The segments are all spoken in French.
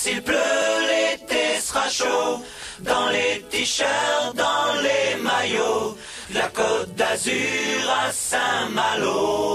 s'il pleut, l'été sera chaud. Dans les t-shirts, dans les maillots, de la Côte d'Azur à Saint-Malo.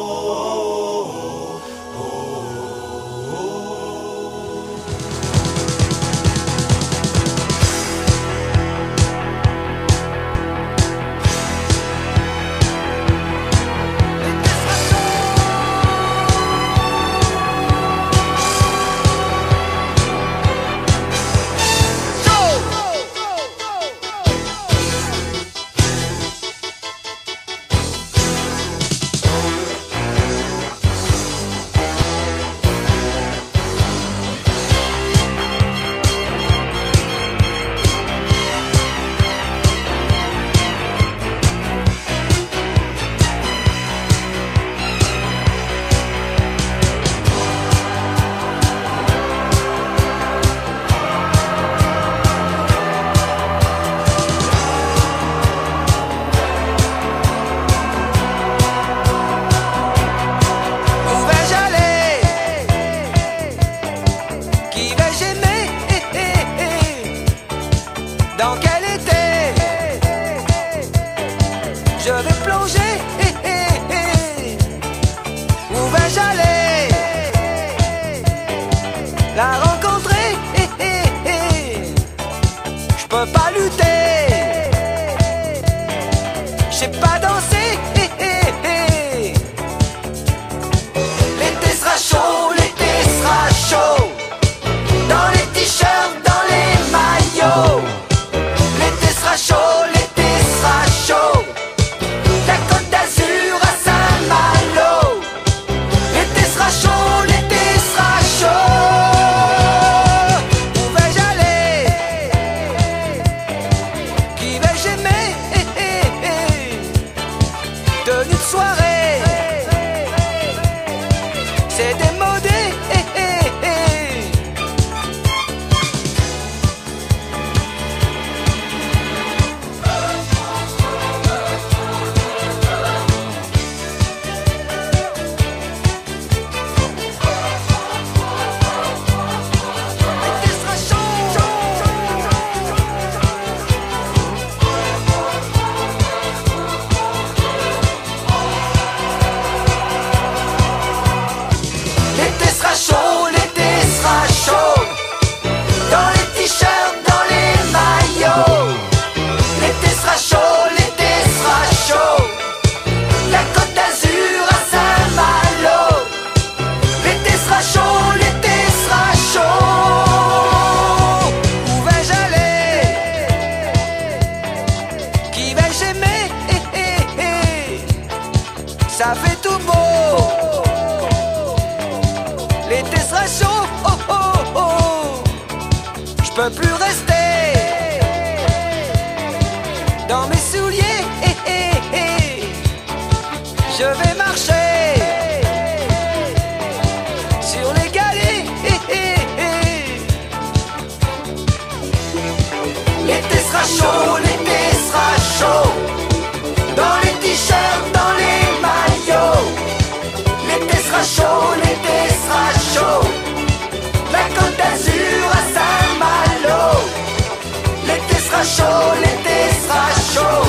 Dans quel été je vais plonger? Où vais-je aller la rencontrer? Je peux pas lutter, je sais pas danser. L'été sera chaud, l'été sera chaud. Dans les t-shirts, dans les maillots. L'été sera chaud, l'été sera chaud. La Côte d'Azur à Saint-Malo. L'été sera chaud, l'été sera chaud. Où vais-je aller? Qui vais-je aimer? Tenue de soirée, c'est démodé. Ça fait tout beau. L'été sera chaud, oh oh oh. Je peux plus rester dans mes souliers. Je vais marcher sur les galets. L'été sera chaud, l'été sera chaud. Dans les t-shirts, dans les maillots. L'été sera chaud, l'été sera chaud. La Côte d'Azur à Saint-Malo. L'été sera chaud, l'été sera chaud.